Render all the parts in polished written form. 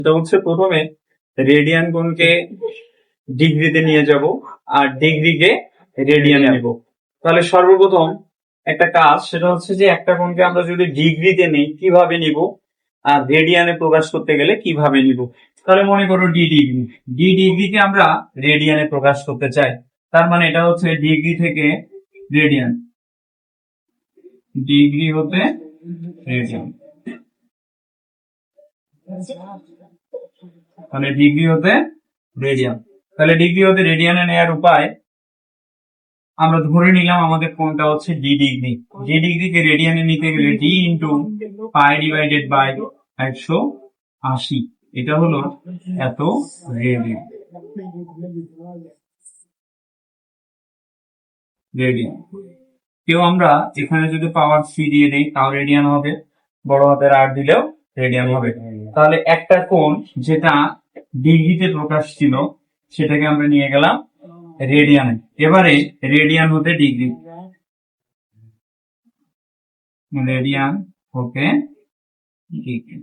সেটা হচ্ছে প্রথমে রেডিয়ান কোণকে ডিগ্রিতে নিয়ে যাব আর ডিগ্রিকে রেডিয়ানে নেব। তাহলে সর্বপ্রথম একটা কাজ, সেটা হচ্ছে যে একটা কোণকে আমরা যদি ডিগ্রিতে নেই কিভাবে নিব আর রেডিয়ানে প্রকাশ করতে গেলে কিভাবে নিব। তাহলে মনে করো ডি ডিগ্রিকে আমরা রেডিয়ানে প্রকাশ করতে চাই, তার মানে এটা হচ্ছে ডিগ্রি থেকে রেডিয়ান, ডিগ্রি হতে রেডিয়ান, মানে ডিগ্রি হতে রেডিয়ান। তাহলে ডিগ্রি হতে রেডিয়ানে নেওয়ার উপায়, আমরা ধরে নিলাম আমাদের কোণটা হচ্ছে ডি ডিগ্রি। ডি ডিগ্রিকে রেডিয়ানে নিতে গেলে D into pi divided by 180, এটা হলো এত রেডিয়ান। রেডিয়ান কেউ আমরা এখানে যদি পাওয়ার 3 দিয়ে দেই তাও রেডিয়ান হবে, বড় হাতের আর দিলেও রেডিয়ান হবে। তাহলে একটা কোণ যেটা ডিগ্রিতে প্রকাশ ছিল সেটাকে আমরা নিয়ে গেলাম রেডিয়ানে। এবারে রেডিয়ান হতে ডিগ্রি, রেডিয়ান হতে ডিগ্রি।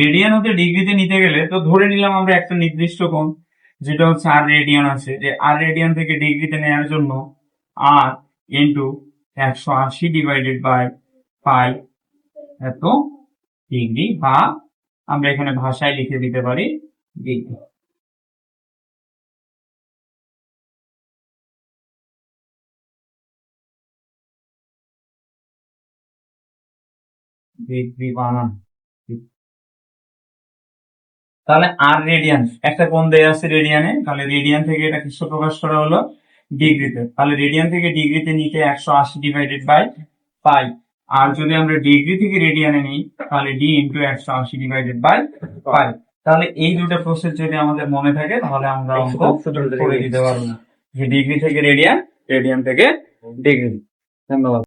রেডিয়ান হতে ডিগ্রিতে নিতে গেলে তো ধরে নিলাম আমরা একটা নির্দিষ্ট কোণ যেটা হচ্ছে আর রেডিয়ান আছে, যে আর রেডিয়ান থেকে ডিগ্রিতে নেওয়ার জন্য আর ইন্টু 180 ডিভাইডেড বাই পাই এত ডিগ্রি, বা আমরা এখানে ভাষায় লিখে দিতে পারি ডিগ্রি। ডিগ্রি বানান। তাহলে আর রেডিয়ান একটা কোণ দেয়া আছে রেডিয়ানে, তাহলে রেডিয়ান থেকে এটা কিসে প্রকাশ করা হলো ডিগ্রিতে। তাহলে রেডিয়ান থেকে ডিগ্রিতে নিতে 180 ডিভাইডেড বাই পাই, আর যদি আমরা ডিগ্রি থেকে রেডিয়ানে নিই তাহলে D into 180 divided by pi. তাহলে এই দুটো প্রসেস যদি আমাদের মনে থাকে তাহলে আমরা অঙ্ক করে দিতে পারবো, যে ডিগ্রি থেকে রেডিয়ান, রেডিয়ান থেকে ডিগ্রি। ধন্যবাদ।